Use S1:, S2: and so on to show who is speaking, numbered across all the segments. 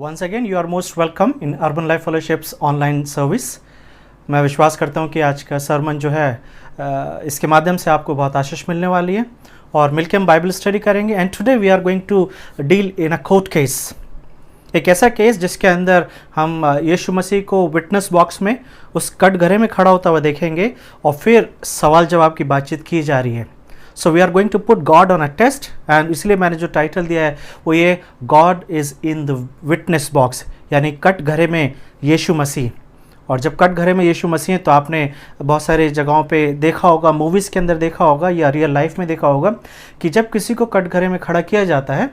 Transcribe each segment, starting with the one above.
S1: Once again you are most welcome in urban life fellowships online service. मैं विश्वास करता हूँ कि आज का सरमन जो है इसके माध्यम से आपको बहुत आशीष मिलने वाली है और मिलकर हम बाइबल स्टडी करेंगे। And today we are going to deal in a court case, एक ऐसा केस जिसके अंदर हम यीशु मसीह को विटनेस बॉक्स में उस कटघरे में खड़ा होता हुआ देखेंगे और फिर सवाल जवाब की बातचीत की जा रही है। So we are going to put God on a test, and इसलिए मैंने जो टाइटल दिया है वो ये God is in the witness box, यानी कटघरे में यीशु मसीह। और जब कटघरे में यीशु मसीह है तो आपने बहुत सारे जगहों पे देखा होगा, मूवीज़ के अंदर देखा होगा या रियल लाइफ में देखा होगा कि जब किसी को कटघरे में खड़ा किया जाता है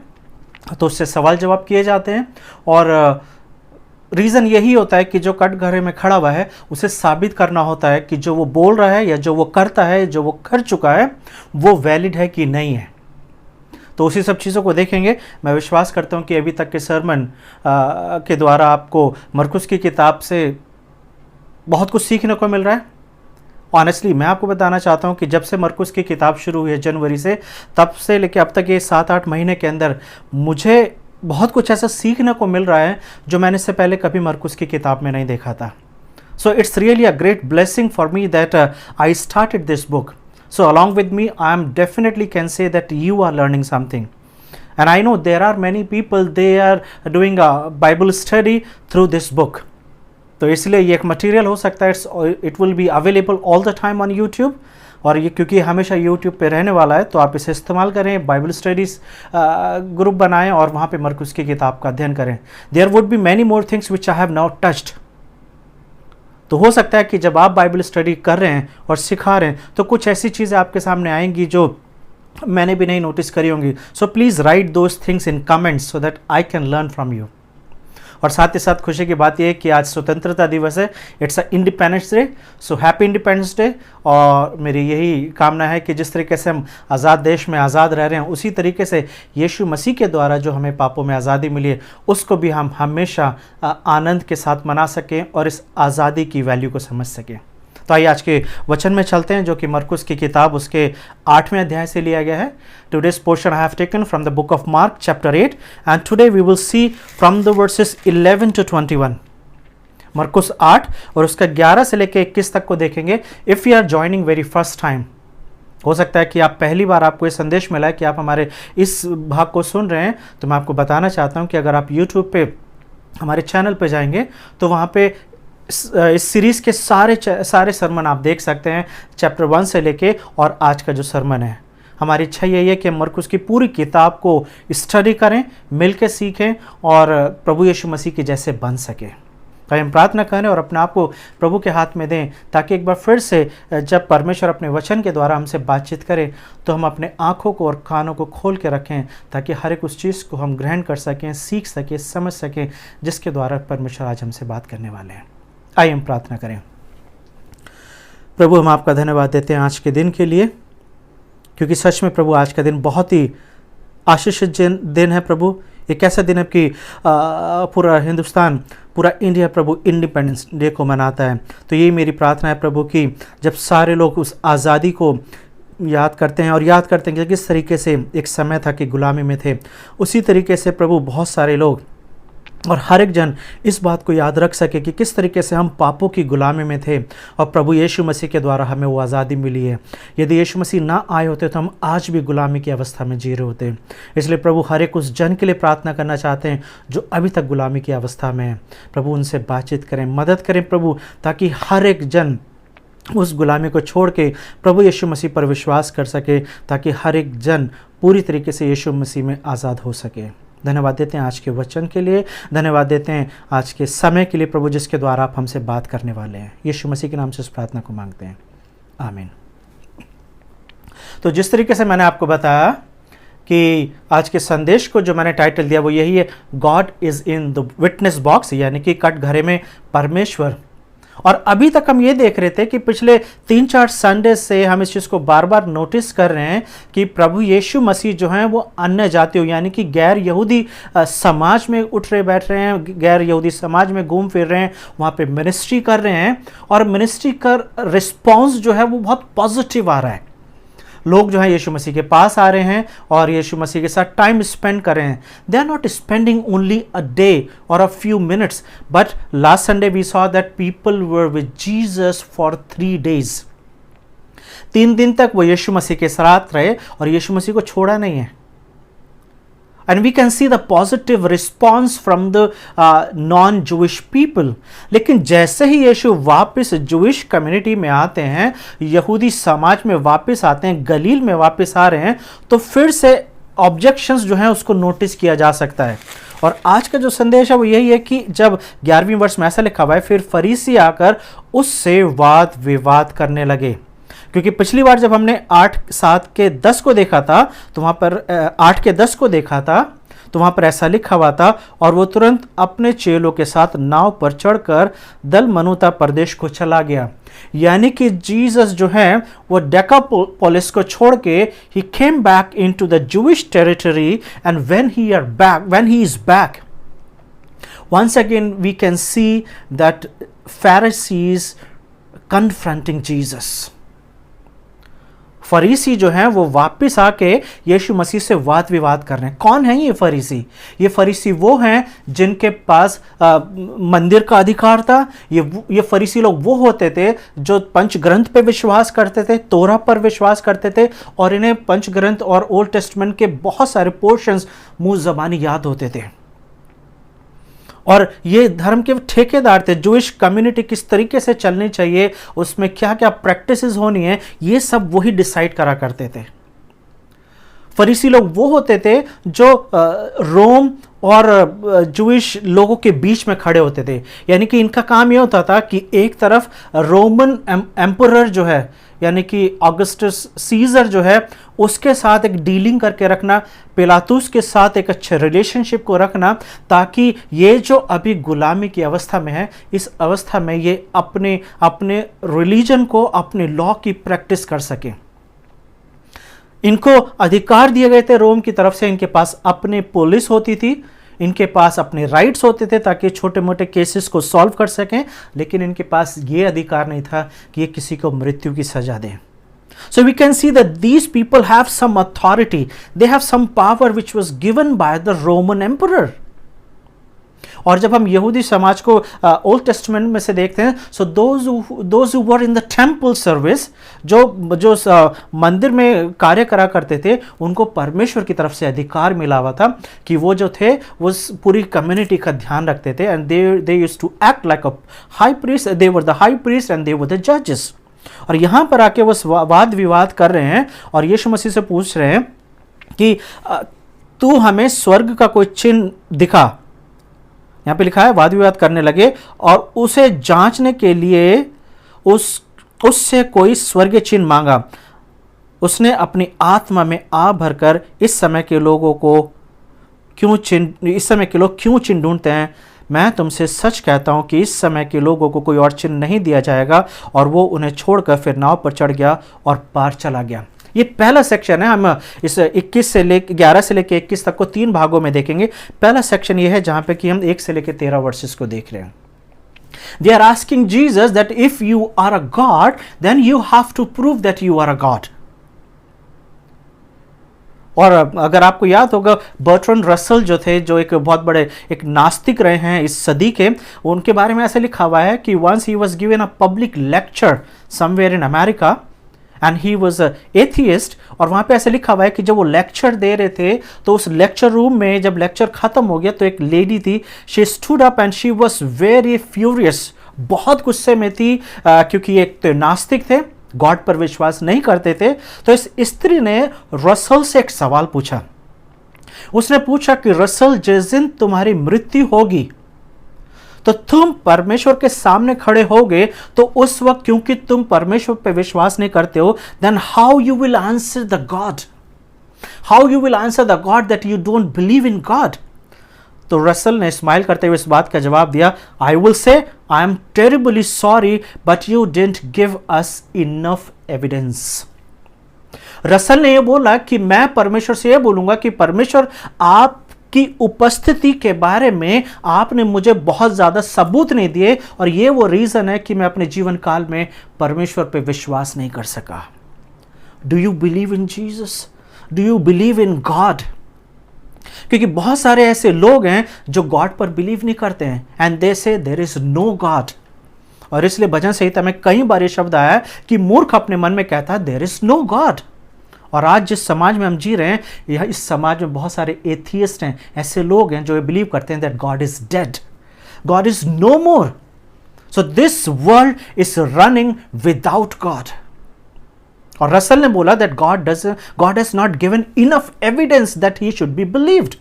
S1: तो उससे सवाल जवाब किए जाते हैं और रीज़न यही होता है कि जो कटघरे में खड़ा हुआ है उसे साबित करना होता है कि जो वो बोल रहा है या जो वो करता है, जो वो कर चुका है, वो वैलिड है कि नहीं है। तो उसी सब चीज़ों को देखेंगे। मैं विश्वास करता हूँ कि अभी तक के सरमन के द्वारा आपको मरकुस की किताब से बहुत कुछ सीखने को मिल रहा है। ऑनेस्टली मैं आपको बताना चाहता हूँ कि जब से मरकुस की किताब शुरू हुई है जनवरी से, तब से लेकर अब तक ये 7-8 महीने के अंदर मुझे बहुत कुछ ऐसा सीखने को मिल रहा है जो मैंने इससे पहले कभी मरकुस की किताब में नहीं देखा था। So it's really a great blessing for me that I started this book. So along with me, I am definitely can say that you are learning something. And I know there are many people, they are doing a Bible study through this book. तो इसलिए ये एक material हो सकता है, it will be available all the time on YouTube, और ये क्योंकि हमेशा यूट्यूब पे रहने वाला है तो आप इसे इस्तेमाल करें, बाइबल स्टडीज़ ग्रुप बनाएं और वहाँ पे मरकुस की किताब का अध्ययन करें. There would be many more things which I have now touched. तो हो सकता है कि जब आप बाइबल स्टडी कर रहे हैं और सिखा रहे हैं तो कुछ ऐसी चीज़ें आपके सामने आएंगी जो मैंने भी नहीं नोटिस करी होंगी. So please write those things in comments so that I can learn from you. और साथ ही साथ खुशी की बात यह है कि आज स्वतंत्रता दिवस है, it's a independence day. So happy independence day. और मेरी यही कामना है कि जिस तरीके से हम आज़ाद देश में आज़ाद रह रहे हैं, उसी तरीके से यीशु मसीह के द्वारा जो हमें पापों में आज़ादी मिली है उसको भी हम हमेशा आनंद के साथ मना सकें और इस आज़ादी की वैल्यू को समझ सकें. तो आइए आज के वचन में चलते हैं जो कि मरकुस की किताब उसके 8वें अध्याय से लिया गया है. Today's portion I have taken from the book of Mark chapter 8 and today we will see from the verses 11 to 21. मरकुस 8 और उसका 11 से लेकर 21 तक को देखेंगे. If you are joining very first time, हो सकता है कि आप पहली बार आपको ये संदेश मिला है कि आप हमारे इस भाग को सुन रहे हैं, तो मैं आपको बताना चाहता हूँ कि अगर आप यूट्यूब पे हमारे चैनल पे जाएंगे तो वहाँ पे इस सीरीज़ के सारे सरमन आप देख सकते हैं, चैप्टर 1 से लेके और आज का जो सरमन है. हमारी इच्छा यही है कि हम मरकुस की पूरी किताब को स्टडी करें, मिलकर सीखें और प्रभु यीशु मसीह के जैसे बन सकें. तो हम प्रार्थना करें और अपने आप को प्रभु के हाथ में दें ताकि एक बार फिर से जब परमेश्वर अपने वचन के द्वारा हमसे बातचीत करे तो हम अपने आँखों को और कानों को खोल के रखें ताकि हर एक उस चीज़ को हम ग्रहण कर सकें, सीख सकें, समझ सकें जिसके द्वारा परमेश्वर आज हमसे बात करने वाले हैं. आइए हम प्रार्थना करें. प्रभु, हम आपका धन्यवाद देते हैं आज के दिन के लिए, क्योंकि सच में प्रभु आज का दिन बहुत ही आशीषित दिन है. प्रभु, एक ऐसा दिन है कि पूरा हिंदुस्तान, पूरा इंडिया प्रभु इंडिपेंडेंस डे को मनाता है. तो यही मेरी प्रार्थना है प्रभु कि जब सारे लोग उस आज़ादी को याद करते हैं और याद करते हैं कि किस तरीके से एक समय था कि गुलामी में थे, उसी तरीके से प्रभु बहुत सारे लोग और हर एक जन इस बात को याद रख सके कि किस तरीके से हम पापों की गुलामी में थे और प्रभु यीशु मसीह के द्वारा हमें वो आज़ादी मिली है. यदि यीशु मसीह ना आए होते तो हम आज भी गुलामी की अवस्था में जी रहे होते. इसलिए प्रभु हर एक उस जन के लिए प्रार्थना करना चाहते हैं जो अभी तक गुलामी की अवस्था में है. प्रभु उनसे बातचीत करें, मदद करें प्रभु, ताकि हर एक जन उस गुलामी को छोड़ के प्रभु यीशु मसीह पर विश्वास कर सके, ताकि हर एक जन पूरी तरीके से यीशु मसीह में आज़ाद हो सके. धन्यवाद देते हैं आज के वचन के लिए, धन्यवाद देते हैं आज के समय के लिए प्रभु जिसके द्वारा आप हमसे बात करने वाले हैं. यीशु मसीह के नाम से इस प्रार्थना को मांगते हैं, आमीन. तो जिस तरीके से मैंने आपको बताया कि आज के संदेश को जो मैंने टाइटल दिया वो यही है, God is in the witness box, यानी कि कटघरे में परमेश्वर. और अभी तक हम ये देख रहे थे कि पिछले 3-4 संडे से हम इस चीज़ को बार बार नोटिस कर रहे हैं कि प्रभु यीशु मसीह जो हैं वो अन्य जातियों यानी कि गैर यहूदी समाज में उठ रहे बैठ रहे हैं, गैर यहूदी समाज में घूम फिर रहे हैं, वहाँ पे मिनिस्ट्री कर रहे हैं और मिनिस्ट्री का रिस्पॉन्स जो है वो बहुत पॉजिटिव आ रहा है. लोग जो है यीशु मसीह के पास आ रहे हैं और यीशु मसीह के साथ टाइम स्पेंड कर रहे हैं। They are not spending only a day और a few minutes, but last Sunday we saw that people were with Jesus for 3 days। 3 दिन तक वो यीशु मसीह के साथ रहे और यीशु मसीह को छोड़ा नहीं है। And we can see the positive response from the non-Jewish people। लेकिन जैसे ही यीशु वापस जूइश कम्युनिटी में आते हैं, यहूदी समाज में वापस आते हैं, गलील में वापस आ रहे हैं, तो फिर से ऑब्जेक्शंस जो हैं उसको नोटिस किया जा सकता है। और आज का जो संदेश है वो यही है कि जब 11वीं वर्ष में ऐसा लिखा हुआ है, फिर फरीसी आकर उससे वाद विवाद करने लगे। क्योंकि पिछली बार जब हमने 8, 7 के 10 को देखा था, तो वहाँ पर 8 के 10 को देखा था, तो वहाँ पर ऐसा लिखा हुआ था, और वो तुरंत अपने चेलों के साथ नाव पर चढ़कर दलमनूता प्रदेश को चला गया। यानी कि जीसस जो है वो डेकापोलिस को छोड़ के ही came back into the Jewish territory, and when he is back once again we can see that Pharisees confronting Jesus। फरीसी जो हैं वो वापस आके यीशु मसीह से वाद विवाद कर रहे हैं। कौन है ये फरीसी? ये फरीसी वो हैं जिनके पास मंदिर का अधिकार था। ये फरीसी लोग वो होते थे जो पंच ग्रंथ पे विश्वास करते थे, तोरा पर विश्वास करते थे, और इन्हें पंच ग्रंथ और ओल्ड टेस्टमेंट के बहुत सारे पोर्शंस मुंह ज़बानी याद होते थे। और ये धर्म के ठेकेदार थे। जूइश कम्युनिटी किस तरीके से चलनी चाहिए, उसमें क्या क्या प्रैक्टिसेस होनी है, ये सब वही डिसाइड करा करते थे। फरीसी लोग वो होते थे जो रोम और जूइश लोगों के बीच में खड़े होते थे। यानी कि इनका काम ये होता था कि एक तरफ रोमन एम्परर जो है, यानी कि ऑगस्टस सीजर जो है, उसके साथ एक डीलिंग करके रखना, पिलातुस के साथ एक अच्छे रिलेशनशिप को रखना, ताकि ये जो अभी गुलामी की अवस्था में है, इस अवस्था में ये अपने रिलीजन को, अपने लॉ की प्रैक्टिस कर सके। इनको अधिकार दिए गए थे रोम की तरफ से। इनके पास अपने पुलिस होती थी, इनके पास अपने राइट्स होते थे ताकि छोटे मोटे केसेस को सॉल्व कर सकें, लेकिन इनके पास ये अधिकार नहीं था कि ये किसी को मृत्यु की सजा दें। So we can see that these people have some authority, they have some power which was given by the Roman emperor। और जब हम यहूदी समाज को ओल्ड टेस्टमेंट में से देखते हैं, so those who were in the temple service, जो मंदिर में कार्य करा करते थे, उनको परमेश्वर की तरफ से अधिकार मिला हुआ था कि वो जो थे वो पूरी कम्युनिटी का ध्यान रखते थे। And they used to act like a high priest, they were the high priest and they were the जजेस। और यहाँ पर आके वो वाद विवाद कर रहे हैं और यीशु मसीह से पूछ रहे हैं कि तू हमें स्वर्ग का कोई चिन्ह दिखा। यहाँ पे लिखा है वाद विवाद करने लगे और उसे जांचने के लिए उससे कोई स्वर्गीय चिन्ह मांगा। उसने अपनी आत्मा में आ भरकर इस समय के लोग क्यों चिन्ह ढूंढते हैं? मैं तुमसे सच कहता हूं कि इस समय के लोगों को कोई और चिन्ह नहीं दिया जाएगा। और वो उन्हें छोड़कर फिर नाव पर चढ़ गया और पार चला गया। ये पहला सेक्शन है। हम इस 11 से लेकर 21 तक को 3 भागों में देखेंगे। पहला सेक्शन ये है जहां पे कि हम 1 से लेकर 13 वर्सेस को देख रहे हैं। They are asking Jesus that if you are a God, then you have to prove that you are a God। और अगर आपको याद होगा, बर्ट्रैंड रसल जो थे, जो एक बहुत बड़े एक नास्तिक रहे हैं इस सदी के, उनके बारे में ऐसे लिखा हुआ है कि once he was given a public lecture somewhere in America and he was a atheist। और वहाँ पे ऐसे लिखा हुआ है कि जब वो लेक्चर दे रहे थे तो उस लेक्चर रूम में जब लेक्चर ख़त्म हो गया तो एक लेडी थी, she stood up and she was very furious, बहुत गुस्से में थी क्योंकि एक तो नास्तिक थे, गॉड पर विश्वास नहीं करते थे। तो इस स्त्री ने रसल से एक सवाल पूछा। उसने पूछा कि रसल, जिस दिन तुम्हारी मृत्यु होगी तो तुम परमेश्वर के सामने खड़े होगे, तो उस वक्त क्योंकि तुम परमेश्वर पर विश्वास नहीं करते हो, then how you will answer the God, how you will answer the God that you don't believe in God. तो रसल ने स्माइल करते हुए इस बात का जवाब दिया, I will say I am terribly sorry but you didn't give us enough evidence. Russell ने यह बोला कि मैं परमेश्वर से यह बोलूंगा कि परमेश्वर, आप की उपस्थिति के बारे में आपने मुझे बहुत ज़्यादा सबूत नहीं दिए, और ये वो रीज़न है कि मैं अपने जीवन काल में परमेश्वर पे विश्वास नहीं कर सका। Do you believe in Jesus? Do you believe in God? क्योंकि बहुत सारे ऐसे लोग हैं जो गॉड पर बिलीव नहीं करते हैं, एंड दे से देयर इज नो गॉड। और इसलिए भजन संहिता में कई बार ये शब्द आया कि मूर्ख अपने मन में कहता है देयर इज नो गॉड। और आज जिस समाज में हम जी रहे हैं, यह इस समाज में बहुत सारे एथियस्ट हैं, ऐसे लोग हैं जो बिलीव करते हैं that God is dead, God is no more. So this world is running without God. और रसल ने बोला that God has not given enough evidence that he should be believed.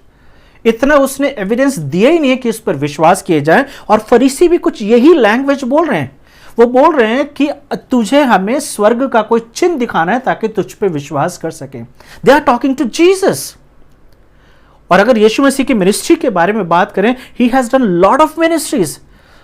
S1: इतना उसने एविडेंस दिया ही नहीं है कि इस पर विश्वास किए जाए। और फरीसी भी कुछ यही लैंग्वेज बोल रहे हैं। वो बोल रहे हैं कि तुझे हमें स्वर्ग का कोई चिन्ह दिखाना है ताकि तुझ पे विश्वास कर सके। They are talking to Jesus. और अगर यीशु मसीह की मिनिस्ट्री के बारे में बात करें, he has done lot of ministries.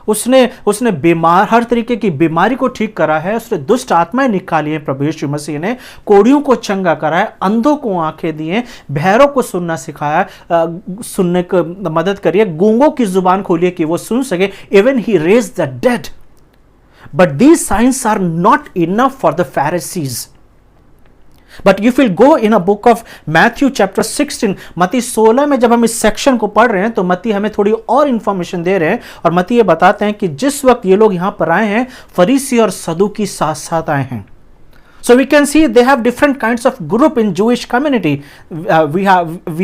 S1: उसने बीमार, हर तरीके की बीमारी को ठीक करा है, उसने दुष्ट आत्माएं निकाली है प्रभु यीशु मसीह ने, कोढ़ियों को चंगा करा है, अंधों को आंखें दी हैं, बहरों को सुनना सिखाया, सुनने को मदद करिए, गूंगों की जुबान खोलिए कि वो सुन सके। Even he raised the dead. But these signs are not enough for the Pharisees. But if you go in a book of Matthew chapter 16, मत्ती 16 में जब हम इस सेक्शन को पढ़ रहे हैं तो मत्ती हमें थोड़ी और इंफॉर्मेशन दे रहे हैं। और मत्ती ये बताते हैं कि जिस वक्त ये लोग यहां पर आए हैं, फरीसी और सदूकी साथ साथ आए हैं। So we can see they have different kinds of group in Jewish community. We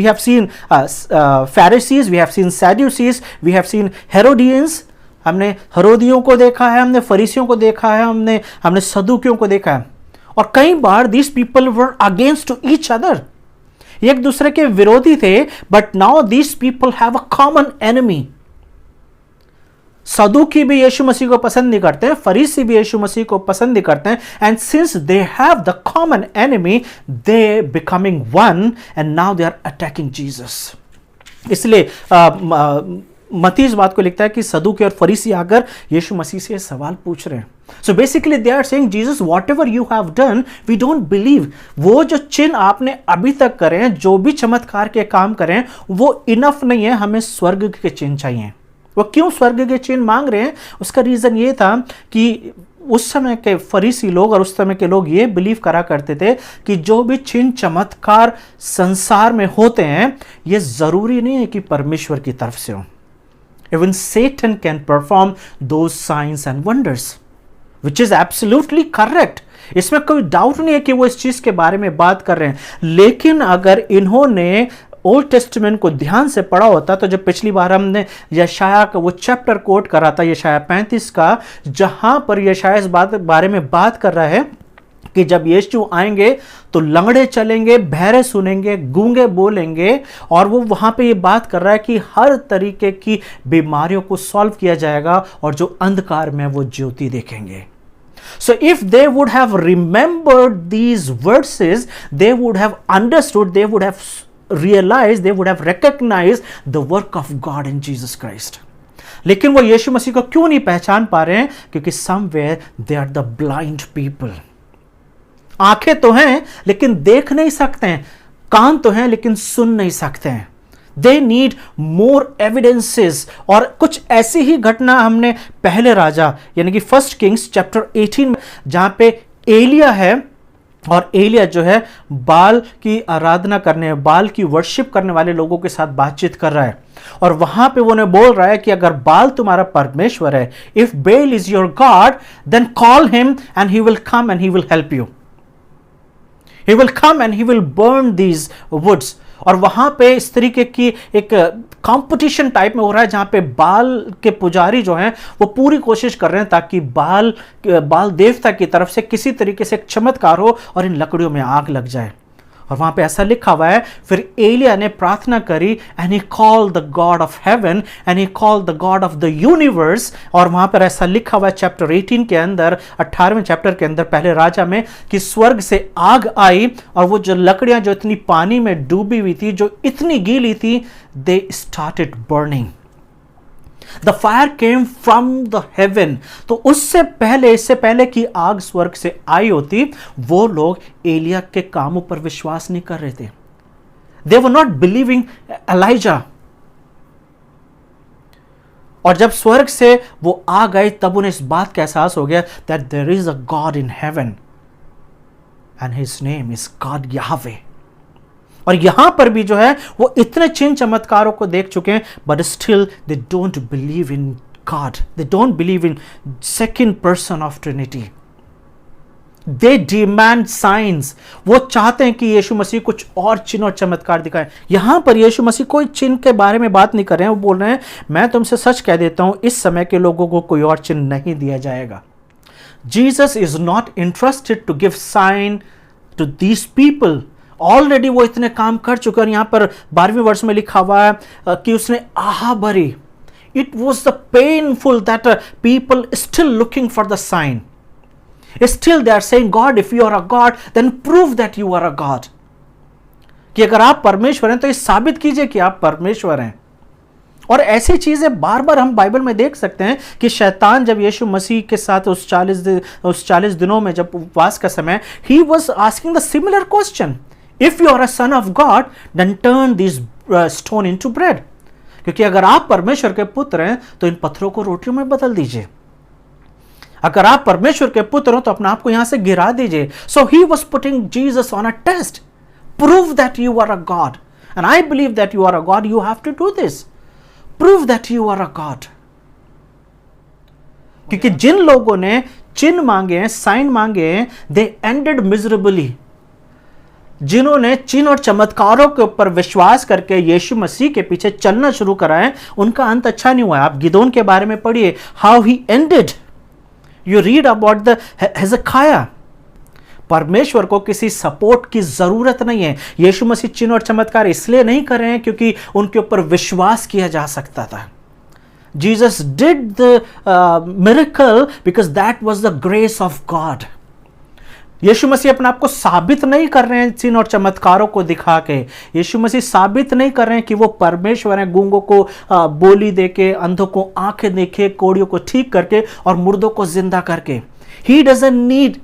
S1: have seen Pharisees, we have seen Sadducees, we have seen Herodians. हमने हेरोदियों को देखा है, हमने फरीसियों को देखा है, हमने सदूकियों को देखा है। और कई बार these people were against to each other, एक दूसरे के विरोधी थे। But now these people have a common enemy. सदूकी भी यीशु मसीह को पसंद नहीं करते हैं, फरीसी भी यीशु मसीह को पसंद नहीं करते हैं। And since they have the common enemy, they becoming one, and now they are attacking Jesus. इसलिए मत्ती इस बात को लिखता है कि सदूकी और फरीसी आकर यीशु मसीह से सवाल पूछ रहे हैं। So basically they are saying, Jesus whatever you have done we don't believe. वो जो चिन्ह आपने अभी तक करे हैं, जो भी चमत्कार के काम करें, वो इनफ नहीं है, हमें स्वर्ग के चिन्ह चाहिए। वो क्यों स्वर्ग के चिन्ह मांग रहे हैं? उसका रीजन ये था कि उस समय के फरीसी लोग और उस समय के लोग ये बिलीव करा करते थे कि जो भी चिन्ह चमत्कार संसार में होते हैं, ये जरूरी नहीं है कि परमेश्वर की तरफ से हो। Even Satan can perform those signs and wonders, which is absolutely correct. इसमें कोई डाउट नहीं है कि वो इस चीज के बारे में बात कर रहे हैं। लेकिन अगर इन्होंने ओल्ड टेस्टमेंट को ध्यान से पढ़ा होता, तो जब पिछली बार हमने यशाया का वो चैप्टर कोट करा था, यशाया 35 का, जहां पर यशाया इस बारे में बात कर रहा है कि जब यीशु आएंगे तो लंगड़े चलेंगे, बहरे सुनेंगे, गूंगे बोलेंगे। और वो वहां पे ये बात कर रहा है कि हर तरीके की बीमारियों को सॉल्व किया जाएगा और जो अंधकार में वो ज्योति देखेंगे। So if they would have remembered these verses, they would have understood, they would have realized, they would have recognized the work of God in Jesus Christ. लेकिन वो यीशु मसीह को क्यों नहीं पहचान पा रहे हैं? क्योंकि somewhere they are the blind people. आंखें तो हैं लेकिन देख नहीं सकते हैं, कान तो हैं लेकिन सुन नहीं सकते हैं। They need more evidences. और कुछ ऐसी ही घटना हमने पहले राजा यानी कि 1 किंग्स चैप्टर 18 में, जहां पे एलिया है, और एलिया जो है बाल की आराधना करने, बाल की वर्शिप करने वाले लोगों के साथ बातचीत कर रहा है। और वहां पे वो ने बोल रहा है कि अगर बाल तुम्हारा परमेश्वर है, if Baal is your God, then call him and he will come and he will help you. He will come and he will burn these woods. और वहां पे इस तरीके की एक कंपटीशन टाइप में हो रहा है, जहां पे बाल के पुजारी जो हैं वो पूरी कोशिश कर रहे हैं ताकि बाल देवता की तरफ से किसी तरीके से एक चमत्कार हो और इन लकड़ियों में आग लग जाए। और वहां पे ऐसा लिखा हुआ है, फिर एलिया ने प्रार्थना करी, and he called the God of heaven and he called the God of the universe. और वहां पर ऐसा लिखा हुआ है चैप्टर 18 के अंदर, 18वें चैप्टर के अंदर, पहले राजा में, कि स्वर्ग से आग आई और वो जो लकड़ियां जो इतनी पानी में डूबी हुई थी, जो इतनी गीली थी, they started burning. The fire came from the heaven. तो इससे पहले कि आग स्वर्ग से आई होती, वो लोग एलिया के कामों पर विश्वास नहीं कर रहे थे। They were not believing Elijah. और जब स्वर्ग से वो आग आई, तब उन्हें इस बात का एहसास हो गया that there is a God in heaven. and his name is God Yahweh. और यहां पर भी जो है वो इतने चिन्ह चमत्कारों को देख चुके हैं, but still they don't believe in God. They don't believe in second person of Trinity. They demand signs. वो चाहते हैं कि यीशु मसीह कुछ और चिन्ह और चमत्कार दिखाएं। यहां पर यीशु मसीह कोई चिन्ह के बारे में बात नहीं कर रहे हैं, वो बोल रहे हैं मैं तुमसे सच कह देता हूं, इस समय के लोगों को कोई और चिन्ह नहीं दिया जाएगा। Jesus is not interested to give sign to these people. Already वो इतने काम कर चुके हैं। यहां पर 12वें वर्ष में लिखा हुआ है कि उसने आहा भरी। It was the painful that people still looking for the sign. Still they are saying, God, if you are a God, then prove that you are a God. कि अगर आप परमेश्वर हैं तो ये साबित कीजिए कि आप परमेश्वर हैं। और ऐसी चीजें बार बार हम बाइबल में देख सकते हैं कि शैतान जब यीशु मसीह के साथ उस 40 दिनों में जब उपवास का समय, he was asking the similar question. If you are a son of God, then turn this stone into bread. क्योंकि अगर आप परमेश्वर के पुत्र हैं तो इन पत्थरों को रोटियों में बदल दीजिए। अगर आप परमेश्वर के पुत्र हो तो अपने आप को यहां से गिरा दीजिए। So he was putting Jesus on a test. Prove that you are a God. And I believe that you are a God. You have to do this. Prove that you are a God. क्योंकि जिन लोगों ने चिन्ह मांगे हैं, sign मांगे हैं, they ended miserably. जिन्होंने चिन्ह और चमत्कारों के ऊपर विश्वास करके यीशु मसीह के पीछे चलना शुरू करा है, उनका अंत अच्छा नहीं हुआ है। आप गिदोन के बारे में पढ़िए, how he ended. You read about the Hezekiah. परमेश्वर को किसी सपोर्ट की जरूरत नहीं है। यीशु मसीह चिन्ह और चमत्कार इसलिए नहीं कर रहे हैं क्योंकि उनके ऊपर विश्वास किया जा सकता था। Jesus did the miracle because that was the grace of God. यीशु मसीह अपने आप को साबित नहीं कर रहे हैं चिन्ह और चमत्कारों को दिखा के। यीशु मसीह साबित नहीं कर रहे हैं कि वो परमेश्वर हैं, गूंगों को बोली देके, अंधों को आंखें देके, कोड़ियों को ठीक करके और मुर्दों को जिंदा करके। He doesn't need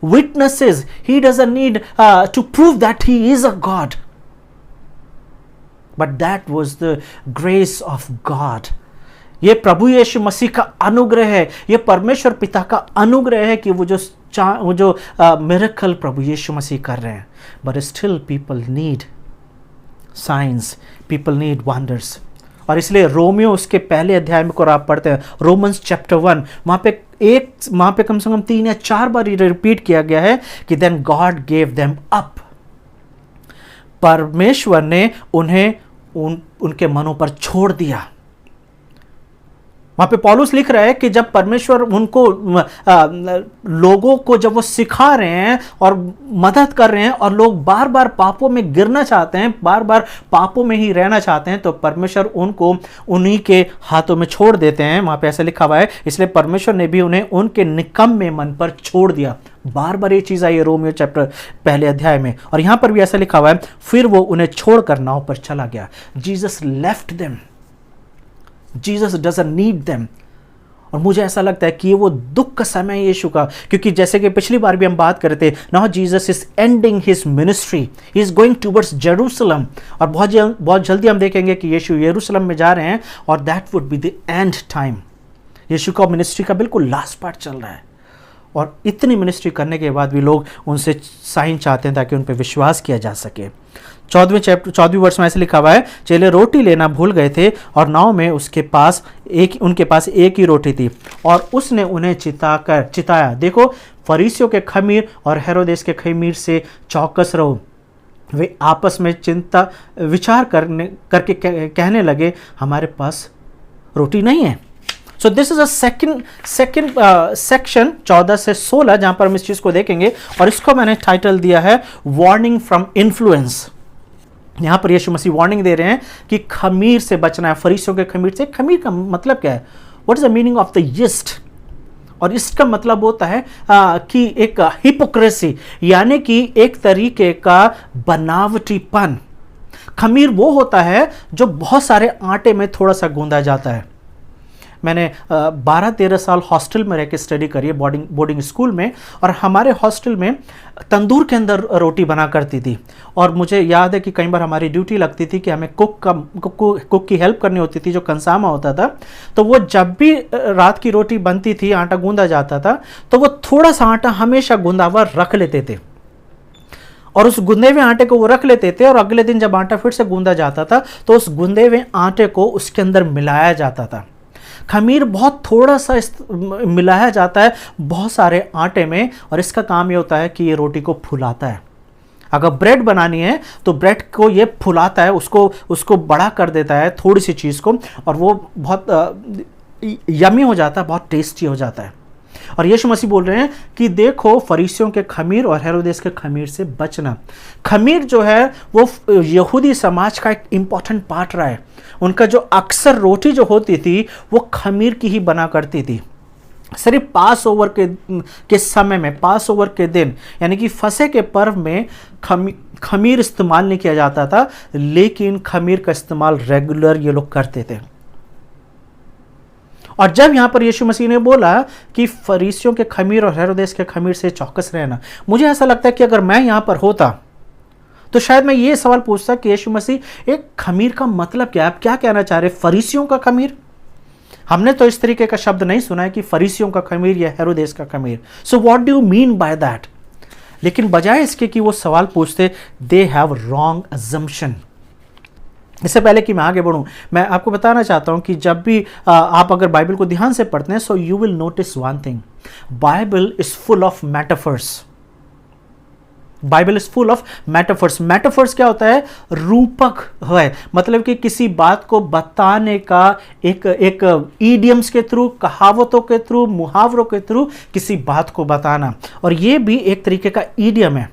S1: witnesses. He doesn't need to prove that he is a God. But that was the grace of God. ये प्रभु यीशु मसीह का अनुग्रह है, ये परमेश्वर पिता का अनुग्रह है कि वो जो मिरेकल प्रभु यीशु मसीह कर रहे हैं। But still people need signs, people need wonders. और इसलिए रोमियो उसके पहले अध्याय में को आप पढ़ते हैं, रोमन्स चैप्टर 1, वहां पे कम से कम 3 या 4 बार रिपीट किया गया है कि then God gave them up. परमेश्वर ने उन्हें उनके मनों पर छोड़ दिया। वहां पे पौलुस लिख रहा है कि जब परमेश्वर उनको लोगों को जब वो सिखा रहे हैं और मदद कर रहे हैं और लोग बार बार पापों में गिरना चाहते हैं, बार बार पापों में ही रहना चाहते हैं, तो परमेश्वर उनको उन्हीं के हाथों में छोड़ देते हैं। वहां पे ऐसा लिखा हुआ है, इसलिए परमेश्वर ने भी उन्हें उनके निकम्मे मन पर छोड़ दिया। बार बार ये चीज आई है रोमियो चैप्टर पहले अध्याय में, और यहां पर भी ऐसा लिखा हुआ है, फिर वो उन्हें छोड़कर नाव पर चला गया। Jesus left them. Jesus doesn't need them. और मुझे ऐसा लगता है कि ये वो दुख का समय है यीशु का, क्योंकि जैसे कि पिछली बार भी हम बात कर रहे थे, now Jesus is ending his ministry, he is going towards Jerusalem. और बहुत जल्दी हम देखेंगे कि यीशु यरूशलेम में जा रहे हैं और that would be the end time. यीशु का मिनिस्ट्री का बिल्कुल लास्ट पार्ट चल रहा है, और इतनी मिनिस्ट्री करने के बाद भी लोग उनसे साइन चाहते हैं ताकि उन पर विश्वास किया जा सके। 14वें वर्ष में ऐसे लिखा हुआ है, चेले रोटी लेना भूल गए थे और नाव में उनके पास एक ही रोटी थी और उसने उन्हें चिताया। देखो, फरीसियों के खमीर और हेरोदेस के खमीर से चौकस रहो। वे आपस में विचार करके कहने लगे, हमारे पास रोटी नहीं है। So this is a second section 14 से 16 जहां पर हम इस चीज को देखेंगे, और इसको मैंने टाइटल दिया है वार्निंग फ्रॉम इन्फ्लुएंस। यहां पर यीशु मसीह वार्निंग दे रहे हैं कि खमीर से बचना है, फरीसियों के खमीर से। खमीर का मतलब क्या है? What is the meaning of the yeast? और इसका मतलब होता है कि एक हिपोक्रेसी, यानी कि एक तरीके का बनावटीपन। खमीर वो होता है जो बहुत सारे आटे में थोड़ा सा गूंदा जाता है। मैंने 12-13 साल हॉस्टल में रह के स्टडी करी है, बोर्डिंग स्कूल में, और हमारे हॉस्टल में तंदूर के अंदर रोटी बना करती थी। और मुझे याद है कि कई बार हमारी ड्यूटी लगती थी कि हमें कुक की हेल्प करनी होती थी, जो कंसामा होता था। तो वो जब भी रात की रोटी बनती थी, आटा गूंदा जाता था, तो वो थोड़ा सा आटा हमेशा गूंदा हुआ रख लेते थे। और उस गूंदे हुए आटे को वो रख लेते थे, और अगले दिन जब आटा फिर से गूंदा जाता था तो उस गूंदे हुए आटे को उसके अंदर मिलाया जाता था। खमीर बहुत थोड़ा सा मिलाया जाता है बहुत सारे आटे में, और इसका काम ये होता है कि ये रोटी को फुलाता है। अगर ब्रेड बनानी है तो ब्रेड को ये फुलाता है, उसको बड़ा कर देता है थोड़ी सी चीज़ को, और वो बहुत यमी हो जाता है, बहुत टेस्टी हो जाता है। और यीशु मसीह बोल रहे हैं कि देखो, फरीसियों के खमीर और हेरोदेस के खमीर से बचना। खमीर जो है वो यहूदी समाज का एक इंपॉर्टेंट पार्ट रहा है। उनका जो अक्सर रोटी जो होती थी वो खमीर की ही बना करती थी। सिर्फ पास ओवर के समय में, पास ओवर के दिन यानी कि फसह के पर्व में खमीर इस्तेमाल नहीं किया जाता था, लेकिन खमीर का इस्तेमाल रेगुलर ये लोग करते थे। और जब यहां पर यीशु मसीह ने बोला कि फरीसियों के खमीर और हेरोदेस के खमीर से चौकस रहना, मुझे ऐसा लगता है कि अगर मैं यहां पर होता तो शायद मैं ये सवाल पूछता कि यीशु मसीह, एक खमीर का मतलब क्या है? आप क्या कहना चाह रहे? फरीसियों का खमीर? हमने तो इस तरीके का शब्द नहीं सुना है कि फरीसियों का खमीर या हेरोदेस का खमीर। So what do you mean by that? लेकिन बजाय इसके कि वो सवाल पूछते, दे हैव रॉन्ग अजम्पशन। इससे पहले कि मैं आगे बढ़ूं, मैं आपको बताना चाहता हूं कि जब भी आप अगर बाइबल को ध्यान से पढ़ते हैं, so you will notice one thing, Bible is full of metaphors. Bible is full of metaphors. Metaphors क्या होता है? रूपक है, मतलब कि किसी बात को बताने का एक ईडियम्स के थ्रू, कहावतों के थ्रू, मुहावरों के थ्रू किसी बात को बताना। और ये भी एक तरीके का ईडियम है,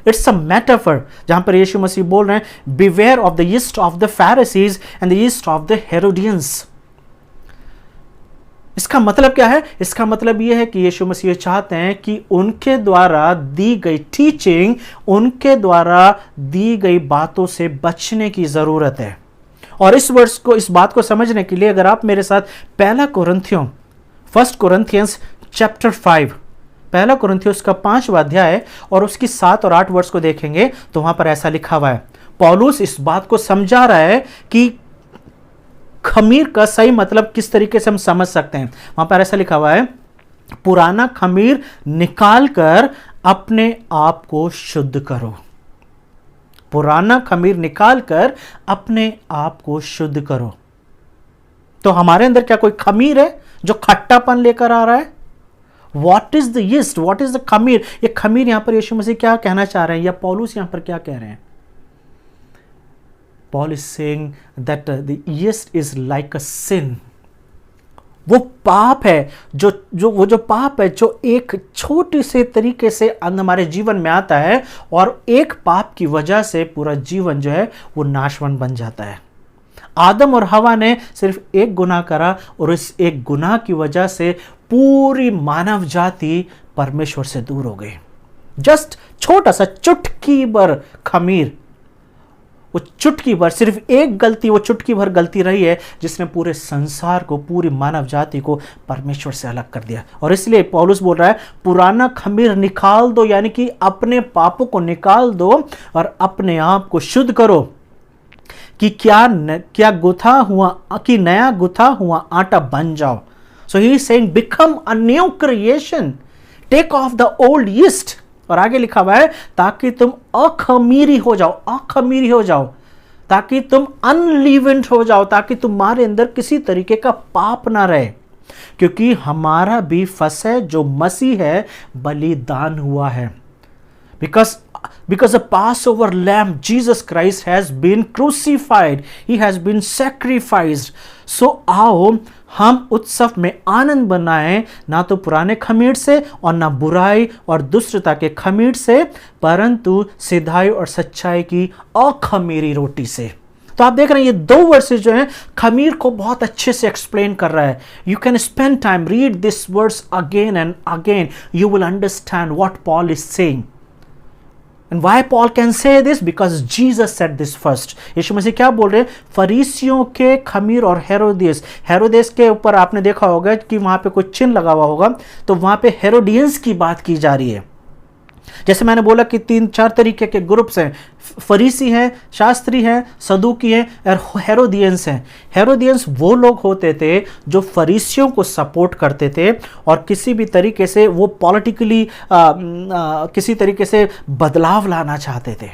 S1: इट्स अ मेटाफर, जहां पर यीशु मसीह बोल रहे हैं, beware of the yeast of the Pharisees and the yeast of the Herodians. इसका मतलब क्या है? इसका मतलब यह है कि यीशु मसीह चाहते हैं कि उनके द्वारा दी गई टीचिंग, उनके द्वारा दी गई बातों से बचने की जरूरत है। और इस वर्ष को, इस बात को समझने के लिए अगर आप मेरे साथ फर्स्ट कोरिन्थियंस चैप्टर 5, पहला कोरिन्थियंस का 5वां अध्याय और उसकी 7 और 8 वर्ष को देखेंगे तो वहां पर ऐसा लिखा हुआ है। पौलुस इस बात को समझा रहा है कि खमीर का सही मतलब किस तरीके से हम समझ सकते हैं। वहां पर ऐसा लिखा हुआ है, पुराना खमीर निकालकर अपने आप को शुद्ध करो। पुराना खमीर निकालकर अपने आप को शुद्ध करो। तो हमारे अंदर क्या कोई खमीर है जो खट्टापन लेकर आ रहा है? What is the yeast? What is the खमीर? ये खमीर यहां पर यीशु मसीह क्या कहना चाह रहे हैं, या पौलुस यहां पर क्या कह रहे हैं? Paul is saying that the yeast is like a sin. वो पाप है, जो पाप है जो एक छोटी से तरीके से हमारे जीवन में आता है, और एक पाप की वजह से पूरा जीवन जो है वो नाशवान बन जाता है। आदम और हवा ने सिर्फ एक गुनाह करा, और इस एक गुनाह की वजह से पूरी मानव जाति परमेश्वर से दूर हो गई। जस्ट छोटा सा चुटकी भर खमीर, वो चुटकी भर, सिर्फ एक गलती, वो चुटकी भर गलती रही है जिसने पूरे संसार को, पूरी मानव जाति को परमेश्वर से अलग कर दिया। और इसलिए पौलुस बोल रहा है, पुराना खमीर निकाल दो, यानी कि अपने पापों को निकाल दो और अपने आप को शुद्ध करो कि क्या गुथा हुआ, कि नया गुथा हुआ आटा बन जाओ। So he is saying become a new creation, take off the old yeast. और आगे लिखा हुआ है, ताकि तुम अखमीरी हो जाओ, अखमीरी हो जाओ, ताकि तुम अनलीवेंड हो जाओ, ताकि तुम्हारे अंदर किसी तरीके का पाप ना रहे, क्योंकि हमारा भी फसह जो मसीह है बलिदान हुआ है। Because the Passover lamb Jesus Christ has been crucified, he has been sacrificed. So आओ हम उत्सव में आनंद बनाएं, ना तो पुराने खमीर से और ना बुराई और दुष्टता के खमीर से, परंतु सिधाई और सच्चाई की अखमीरी रोटी से। तो आप देख रहे हैं ये 2 वर्सेस जो हैं खमीर को बहुत अच्छे से एक्सप्लेन कर रहा है। You can spend time, read this verse again and again, you will understand what Paul is saying. And why Paul can say this? Because Jesus said this first. यीशु मसीह क्या बोल रहे हैं? फरीसियों के खमीर और हेरोदेस के ऊपर आपने देखा होगा कि वहां पे कोई चिन्ह लगा हुआ होगा, तो वहां पे हेरोडियंस की बात की जा रही है। जैसे मैंने बोला कि 3-4 तरीके के ग्रुप्स हैं, फरीसी हैं, शास्त्री हैं, सदूकी हैं और हेरोदियंस हैं। हेरोदियंस वो लोग होते थे जो फरीसियों को सपोर्ट करते थे और किसी भी तरीके से वो पॉलिटिकली किसी तरीके से बदलाव लाना चाहते थे।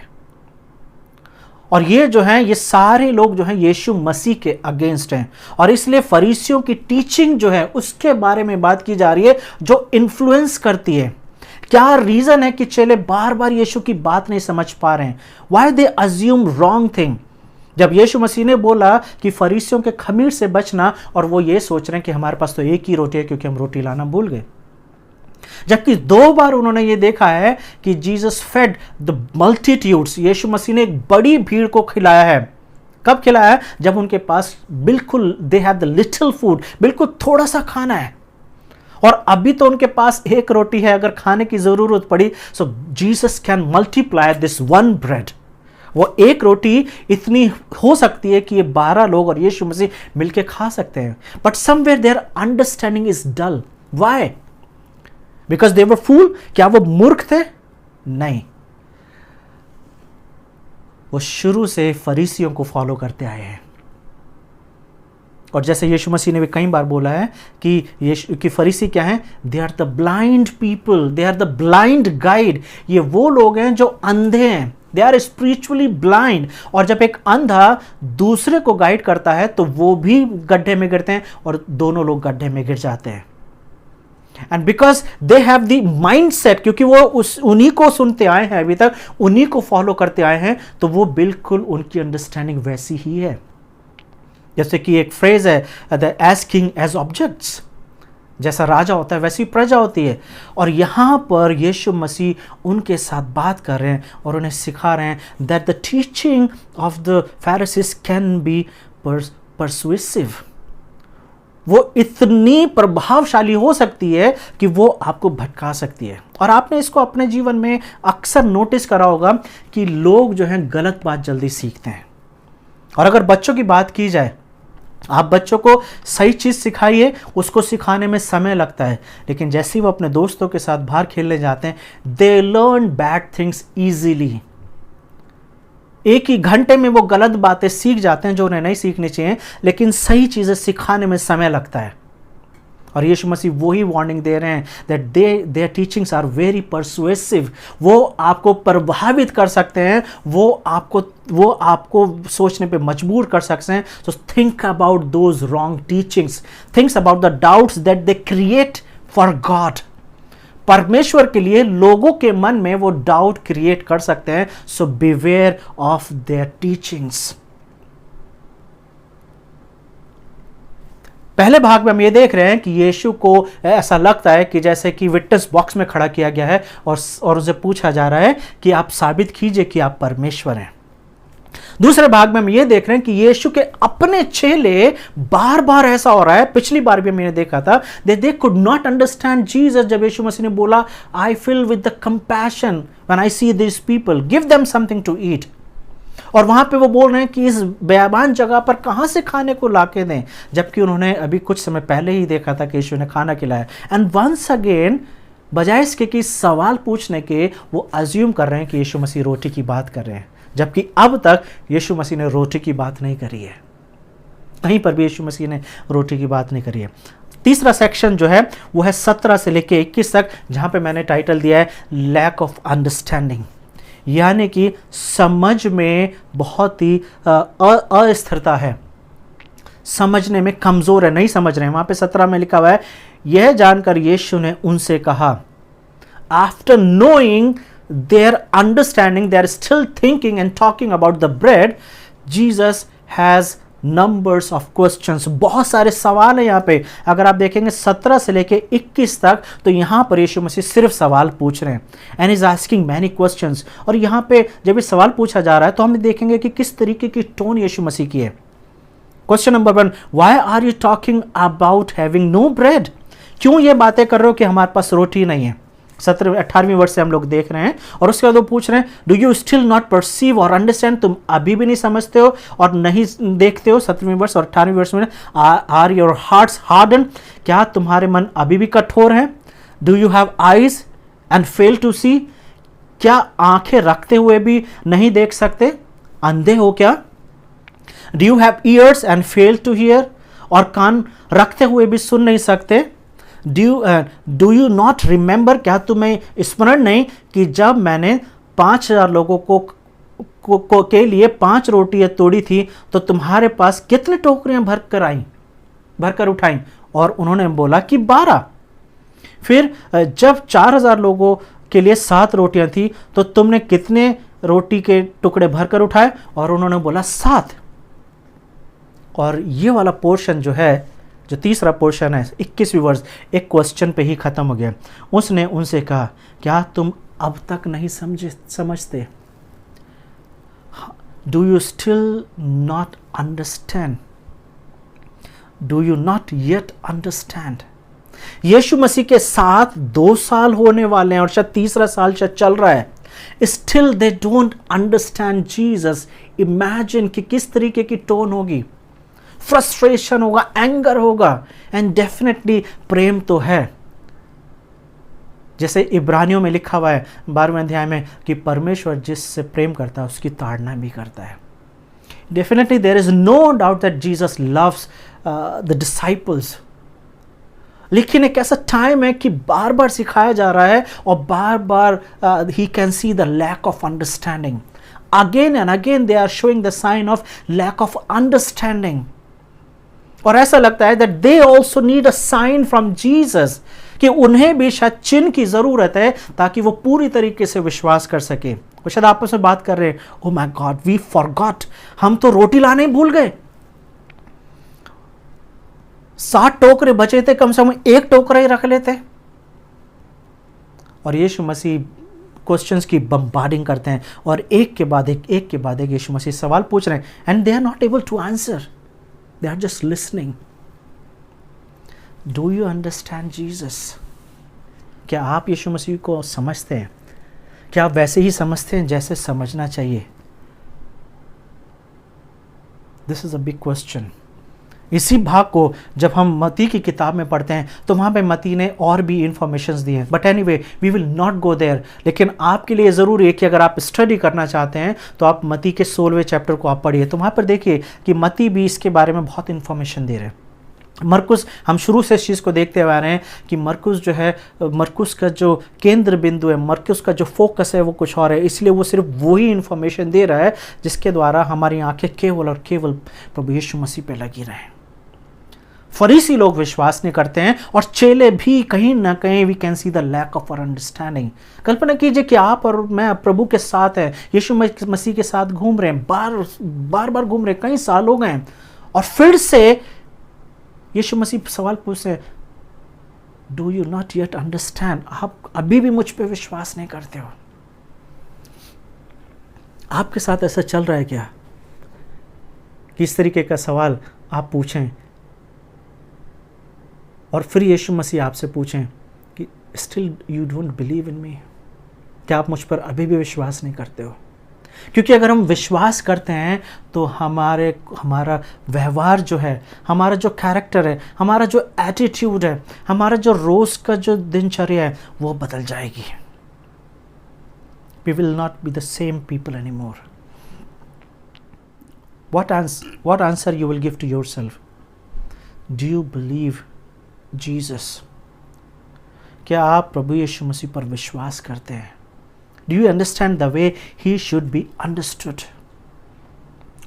S1: और ये जो हैं, ये सारे लोग जो हैं यीशु मसीह के अगेंस्ट हैं, और इसलिए फरीसियों की टीचिंग जो है उसके बारे में बात की जा रही है जो इन्फ्लुएंस करती है। क्या रीजन है कि चेले बार बार यीशु की बात नहीं समझ पा रहे हैं? Why they assume wrong thing? जब यीशु मसीह ने बोला कि फरीसियों के खमीर से बचना, और वो ये सोच रहे हैं कि हमारे पास तो एक ही रोटी है क्योंकि हम रोटी लाना भूल गए। जबकि 2 बार उन्होंने ये देखा है कि जीसस फेड द मल्टीट्यूड्स, यीशु मसीह ने एक बड़ी भीड़ को खिलाया है। कब खिलाया है? जब उनके पास बिल्कुल दे हैव द लिटिल फूड, बिल्कुल थोड़ा सा खाना है, और अभी तो उनके पास एक रोटी है। अगर खाने की जरूरत पड़ी so Jesus can multiply this one bread. वो एक रोटी इतनी हो सकती है कि ये 12 लोग और यीशु मसीह मिलके खा सकते हैं। But somewhere their understanding is dull. Why? Because they were fool. क्या वो मूर्ख थे? नहीं, वो शुरू से फरीसियों को फॉलो करते आए हैं। और जैसे यीशु मसीह ने भी कई बार बोला है कि फरीसी क्या हैं? They are the blind people, they are the blind guide. ये वो लोग हैं जो अंधे हैं, दे आर स्पिरिचुअली ब्लाइंड। और जब एक अंधा दूसरे को गाइड करता है तो वो भी गड्ढे में गिरते हैं और दोनों लोग गड्ढे में गिर जाते हैं। And because they have the mind set, क्योंकि वो उन्हीं को सुनते आए हैं अभी तक, उन्हीं को फॉलो करते आए हैं, तो वो बिल्कुल उनकी अंडरस्टैंडिंग वैसी ही है। जैसे कि एक फ्रेज है, the as king as objects, जैसा राजा होता है वैसी प्रजा होती है। और यहाँ पर यीशु मसीह उनके साथ बात कर रहे हैं और उन्हें सिखा रहे हैं that the teaching of the Pharisees can be persuasive. वो इतनी प्रभावशाली हो सकती है कि वो आपको भटका सकती है। और आपने इसको अपने जीवन में अक्सर नोटिस करा होगा कि लोग जो हैं गलत बात जल्दी सीखते हैं। और अगर बच्चों की बात की जाए, आप बच्चों को सही चीज़ सिखाइए, उसको सिखाने में समय लगता है, लेकिन जैसे ही वो अपने दोस्तों के साथ बाहर खेलने जाते हैं, they learn bad things easily. एक ही घंटे में वो गलत बातें सीख जाते हैं जो उन्हें नहीं सीखनी चाहिए, लेकिन सही चीज़ें सिखाने में समय लगता है। और यीशु मसीह वही वार्निंग दे रहे हैं that their teachings are very persuasive. वो आपको प्रभावित कर सकते हैं, वो आपको सोचने पे मजबूर कर सकते हैं। So think about those wrong teachings, thinks about the doubts that they create for God. परमेश्वर के लिए लोगों के मन में वो डाउट क्रिएट कर सकते हैं। सो बिवेयर ऑफ देयर टीचिंग्स। पहले भाग में हम ये देख रहे हैं कि यीशु को ऐसा लगता है कि जैसे कि विटनेस बॉक्स में खड़ा किया गया है और उसे पूछा जा रहा है कि आप साबित कीजिए कि आप परमेश्वर हैं। दूसरे भाग में हम ये देख रहे हैं कि यीशु के अपने चेले, बार बार ऐसा हो रहा है, पिछली बार भी मैंने देखा था, they could not understand Jesus. जब यीशु मसीह ने बोला I feel with the compassion when I see this people, give them something to eat. और वहां पे वो बोल रहे हैं कि इस बेयाबान जगह पर कहां से खाने को लाके दें, जबकि उन्होंने अभी कुछ समय पहले ही देखा था कि यीशु ने खाना खिलाया। एंड वंस अगेन, बजाय इसके कि सवाल पूछने के, वो अज्यूम कर रहे हैं कि यीशु मसीह रोटी की बात कर रहे हैं, जबकि अब तक यीशु मसीह ने रोटी की बात नहीं करी है। कहीं पर भी यीशु मसीह ने रोटी की बात नहीं करी है। तीसरा सेक्शन जो है वो है 17 से लेके 21 तक, जहां पे मैंने टाइटल दिया है लैक ऑफ अंडरस्टैंडिंग, यानी कि समझ में बहुत ही अस्थिरता है, समझने में कमजोर है, नहीं समझ रहे हैं। वहां पे 17 में लिखा हुआ है, यह जानकर यीशु ने उनसे कहा, after knowing their understanding, they are still thinking and talking about the bread. Jesus has numbers of questions. बहुत सारे सवाल है यहाँ पे। अगर आप देखेंगे 17 से लेके 21 तक, तो यहाँ पर यीशु मसीह सिर्फ सवाल पूछ रहे हैं, and is asking many questions. और यहाँ पे जब ये सवाल पूछा जा रहा है तो हम देखेंगे कि किस तरीके की टोन यीशु मसीह की है। Question number 1, why are you talking about having no bread? क्यों ये बातें कर रहे हो कि हमारे पास रोटी नहीं है? 18वीं वर्ष से हम लोग देख रहे हैं। और उसके बाद वो पूछ रहे हैं, do you still not perceive और अंडरस्टैंड? तुम अभी भी नहीं समझते हो और नहीं देखते हो। 17वीं वर्ष और 18वीं वर्ष में, आर योर हार्ट्स हार्डन? क्या तुम्हारे मन अभी भी कठोर हैं? Do you have eyes and fail to see? क्या आंखें रखते हुए भी नहीं देख सकते? अंधे हो क्या? Do you have ears and fail to hear? और कान रखते हुए भी सुन नहीं सकते? Do you not remember? क्या तुम्हें स्मरण नहीं कि जब मैंने 5,000 लोगों को के लिए 5 रोटियां तोड़ी थी तो तुम्हारे पास कितने टोकरियां भरकर उठाई? और उन्होंने बोला कि 12। फिर जब 4,000 लोगों के लिए 7 रोटियां थी तो तुमने कितने रोटी के टुकड़े भरकर उठाए? और उन्होंने बोला 7। और ये वाला पोर्शन जो है, जो तीसरा पोर्शन है 21वीं वर्ष, एक क्वेश्चन पे ही खत्म हो गया। उसने उनसे कहा, क्या तुम अब तक नहीं समझते? Do you still not understand? Do you not yet understand? यीशु मसीह के साथ 2 साल होने वाले हैं और शायद तीसरा साल शायद चल रहा है। Still they don't understand Jesus. Imagine कि किस तरीके की टोन होगी, फ्रस्ट्रेशन होगा, एंगर होगा, एंड डेफिनेटली प्रेम तो है। जैसे इब्रानियों में लिखा हुआ है 12वें अध्याय में कि परमेश्वर जिससे प्रेम करता है उसकी ताड़ना भी करता है। Definitely there is no doubt that Jesus loves the disciples. लेकिन एक ऐसा टाइम है कि बार बार सिखाया जा रहा है और बार बार he can see the lack of understanding. Again and again they are showing the sign of lack of understanding. और ऐसा लगता है that they also need a sign from Jesus, कि उन्हें भी शायद चिन्ह की जरूरत है ताकि वो पूरी तरीके से विश्वास कर सके। वो शायद आपस में बात कर रहे हैं, oh my God we forgot, हम तो रोटी लाने ही भूल गए। 7 टोकरे बचे थे, कम से कम 1 टोकरा ही रख लेते। और यीशु मसीह क्वेश्चंस की बम्बार्डिंग करते हैं और एक के बाद एक यीशु मसीह सवाल पूछ रहे हैं, and they are not able to answer, they are just listening. Do you understand Jesus? क्या आप यीशु मसीह को समझते हैं? क्या आप वैसे ही समझते हैं जैसे समझना चाहिए? This is a big question. इसी भाग को जब हम मत्ती की किताब में पढ़ते हैं तो वहाँ पे मत्ती ने और भी इंफॉर्मेशंस दी हैं, but anyway we will not go there. लेकिन आपके लिए ज़रूरी है कि अगर आप स्टडी करना चाहते हैं तो आप मत्ती के 16वें चैप्टर को आप पढ़िए। तो वहाँ पर देखिए कि मत्ती भी इसके बारे में बहुत इंफॉर्मेशन दे रहे हैं। मरकुस, हम शुरू से इस चीज़ को देखते हुए आ रहे हैं कि मरकुस जो है, मरकुस का जो केंद्र बिंदु है, मरकुस का जो फोकस है वो कुछ और है, इसलिए वो सिर्फ वही इंफॉर्मेशन दे रहा है जिसके द्वारा हमारी आंखें केवल और केवल प्रभु यीशु मसीह पे लगी रहें। फरीसी लोग विश्वास नहीं करते हैं और चेले भी कहीं ना कहीं we can see the lack of our understanding. कल्पना कीजिए कि आप और मैं प्रभु के साथ हैं, यीशु मसीह के साथ घूम रहे हैं, बार बार घूम रहे हैं, कई साल हो गए हैं, और फिर से यीशु मसीह सवाल पूछते हैं, do you not yet understand? आप अभी भी मुझ पे विश्वास नहीं करते हो? आपके साथ ऐसा चल रहा है क्या कि इस तरीके का सवाल आप पूछें और फिर यीशु मसीह आपसे पूछें कि still you don't believe in me? क्या आप मुझ पर अभी भी विश्वास नहीं करते हो? क्योंकि अगर हम विश्वास करते हैं तो हमारा व्यवहार जो है, हमारा जो कैरेक्टर है, हमारा जो एटीट्यूड है, हमारा जो रोज का जो दिनचर्या है वो बदल जाएगी। We will not be the same people anymore. What answer you will give to yourself? Do you believe Jesus? क्या आप प्रभु यीशु मसीह पर विश्वास करते हैं? Do you understand the way he should be understood?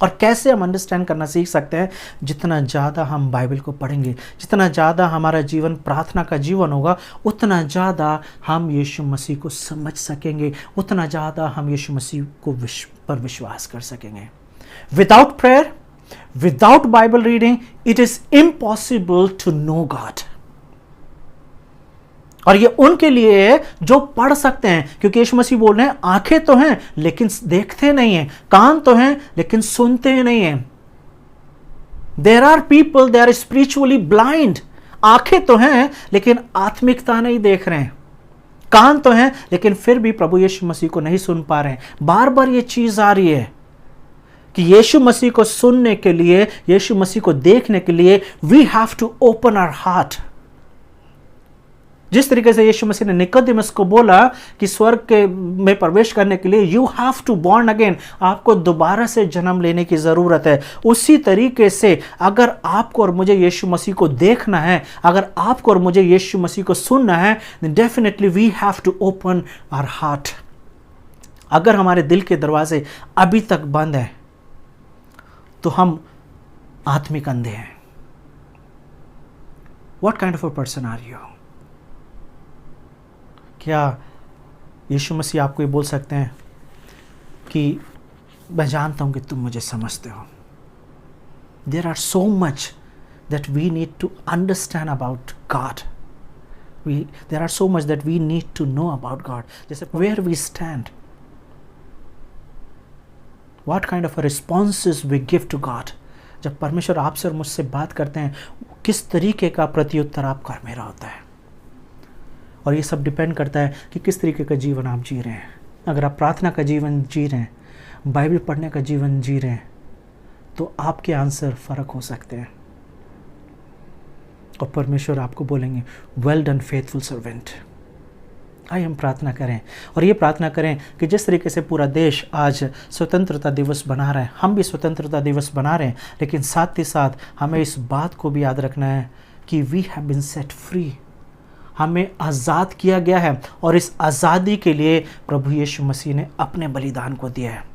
S1: और कैसे हम अंडरस्टैंड करना सीख सकते हैं? जितना ज़्यादा हम बाइबल को पढ़ेंगे, जितना ज़्यादा हमारा जीवन प्रार्थना का जीवन होगा, उतना ज़्यादा हम यीशु मसीह को समझ सकेंगे, उतना ज़्यादा हम यीशु मसीह को पर विश्वास कर सकेंगे। Without prayer, without Bible reading, it is impossible to know God. और ये उनके लिए है जो पढ़ सकते हैं, क्योंकि यीशु मसीह बोल रहे हैं आंखें तो हैं लेकिन देखते नहीं हैं, कान तो हैं लेकिन सुनते नहीं हैं। There are people they are spiritually blind. आंखें तो हैं लेकिन आत्मिकता नहीं देख रहे हैं, कान तो हैं लेकिन फिर भी प्रभु यीशु मसीह को नहीं सुन पा रहे हैं। बार बार ये चीज आ रही है कि यीशु मसीह को सुनने के लिए, यीशु मसीह को देखने के लिए we have to open our heart. जिस तरीके से यीशु मसीह ने निकोदेमुस को बोला कि स्वर्ग के में प्रवेश करने के लिए you have to born again, आपको दोबारा से जन्म लेने की ज़रूरत है, उसी तरीके से अगर आपको और मुझे यीशु मसीह को देखना है, अगर आपको और मुझे यीशु मसीह को सुनना है, then definitely we have to open our heart. अगर हमारे दिल के दरवाजे अभी तक बंद हैं तो हम आत्मिक अंधे हैं। What kind of a person are you? क्या यीशु मसीह आपको ये बोल सकते हैं कि मैं जानता हूं कि तुम मुझे समझते हो? There are so much that we need to understand about God. There are so much that we need to know about God. जैसे where we stand, what kind of a responses we give to God. जब परमेश्वर आपसे और मुझसे बात करते हैं, किस तरीके का प्रत्युत्तर आपका और मेरा होता है। और ये सब डिपेंड करता है कि किस तरीके का जीवन आप जी रहे हैं। अगर आप प्रार्थना का जीवन जी रहे हैं, बाइबल पढ़ने का जीवन जी रहे हैं, तो आपके आंसर फ़र्क हो सकते हैं और परमेश्वर आपको बोलेंगे वेल डन फेथफुल सर्वेंट। आइए हम प्रार्थना करें और ये प्रार्थना करें कि जिस तरीके से पूरा देश आज स्वतंत्रता दिवस बना रहा है, हम भी स्वतंत्रता दिवस बना रहे हैं, लेकिन साथ ही साथ हमें इस बात को भी याद रखना है कि we have been set free, हमें आज़ाद किया गया है और इस आज़ादी के लिए प्रभु यीशु मसीह ने अपने बलिदान को दिया है।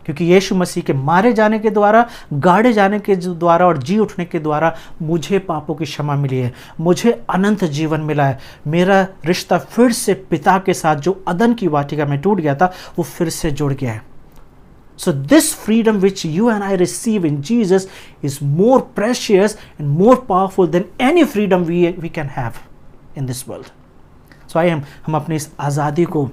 S1: क्योंकि यीशु मसीह के मारे जाने के द्वारा, गाड़े जाने के द्वारा और जी उठने के द्वारा मुझे पापों की क्षमा मिली है, मुझे अनंत जीवन मिला है, मेरा रिश्ता फिर से पिता के साथ जो अदन की वाटिका में टूट गया था वो फिर से जुड़ गया है। So this freedom which you and I receive in Jesus is more precious and more powerful than any freedom we can have in this world. So हम अपनी इस आज़ादी को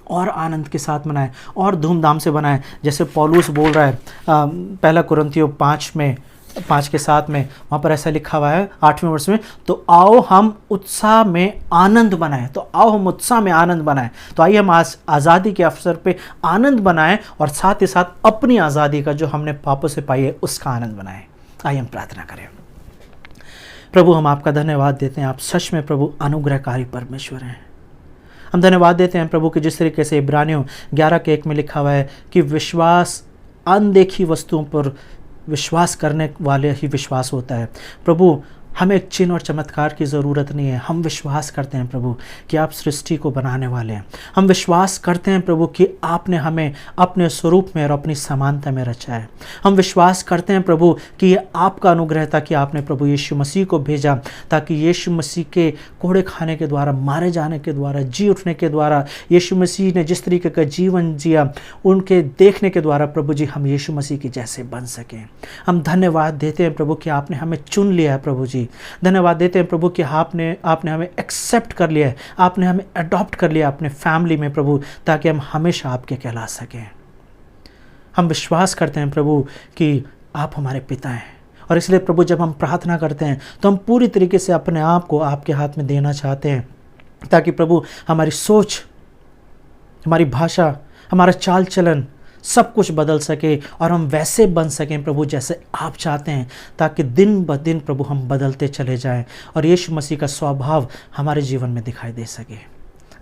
S1: और आनंद के साथ मनाएं और धूमधाम से बनाएं। जैसे पौलुस बोल रहा है पहला कुरिन्थियों 5:7 में, वहाँ पर ऐसा लिखा हुआ है 8वें वर्ष में, तो आओ हम उत्साह में आनंद बनाएं। तो आओ हम उत्साह में आनंद बनाएं। तो आइए हम आज आज़ादी के अवसर पे आनंद बनाएं और साथ ही साथ अपनी आज़ादी का जो हमने पापों से पाई है उसका आनंद बनाएं। आइए हम प्रार्थना करें। प्रभु, हम आपका धन्यवाद देते हैं, आप सच में प्रभु अनुग्रहकारी परमेश्वर हैं। हम धन्यवाद देते हैं प्रभु कि जिस तरीके से इब्रानियों 11:1 में लिखा हुआ है कि विश्वास अनदेखी वस्तुओं पर विश्वास करने वाले ही विश्वास होता है। प्रभु, हमें एक चिन्ह और चमत्कार की ज़रूरत नहीं है। हम विश्वास करते हैं प्रभु कि आप सृष्टि को बनाने वाले हैं। हम विश्वास करते हैं प्रभु कि आपने हमें अपने स्वरूप में और अपनी समानता में रचा है। हम विश्वास करते हैं प्रभु कि ये आपका अनुग्रह था कि आपने प्रभु यीशु मसीह को भेजा ताकि यीशु मसीह के कोड़े खाने के द्वारा, मारे जाने के द्वारा, जी उठने के द्वारा, यीशु मसीह ने जिस तरीके का जीवन जिया उनके देखने के द्वारा प्रभु जी हम यीशु मसीह के जैसे बन सकें। हम धन्यवाद देते हैं प्रभु कि आपने हमें चुन लिया है। प्रभु जी धन्यवाद देते हैं प्रभु कि आपने हमें एक्सेप्ट कर लिया है, आपने हमें अडॉप्ट कर लिया अपने फैमिली में प्रभु, ताकि हम हमेशा आपके कहला सकें। हम विश्वास करते हैं प्रभु कि आप हमारे पिता हैं और इसलिए प्रभु जब हम प्रार्थना करते हैं तो हम पूरी तरीके से अपने आप को आपके हाथ में देना चाहते हैं, ताकि प्रभु हमारी सोच, हमारी भाषा, हमारा चाल चलन सब कुछ बदल सके और हम वैसे बन सकें प्रभु जैसे आप चाहते हैं, ताकि दिन ब दिन प्रभु हम बदलते चले जाएं और यीशु मसीह का स्वभाव हमारे जीवन में दिखाई दे सके।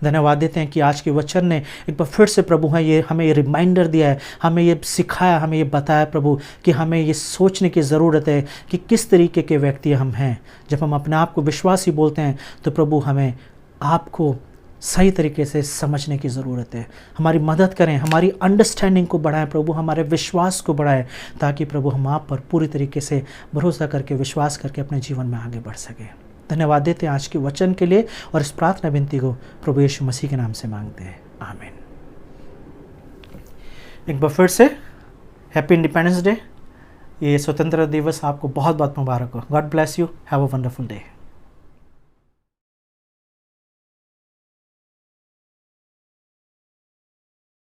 S1: धन्यवाद देते हैं कि आज के वचन ने एक बार फिर से प्रभु है ये हमें ये रिमाइंडर दिया है, हमें ये सिखाया, हमें ये बताया प्रभु कि हमें ये सोचने की ज़रूरत है कि किस तरीके के व्यक्ति हम हैं। जब हम अपने आप को विश्वासी बोलते हैं तो प्रभु हमें आपको सही तरीके से समझने की ज़रूरत है। हमारी मदद करें, हमारी अंडरस्टैंडिंग को बढ़ाएं प्रभु, हमारे विश्वास को बढ़ाएं, ताकि प्रभु हम आप पर पूरी तरीके से भरोसा करके, विश्वास करके अपने जीवन में आगे बढ़ सकें। धन्यवाद देते हैं आज के वचन के लिए और इस प्रार्थना विनती को प्रभु यीशु मसीह के नाम से मांगते हैं, आमीन। एक बार फिर से हैप्पी इंडिपेंडेंस डे। ये स्वतंत्रता दिवस आपको बहुत बहुत मुबारक हो। God bless you, have a wonderful day.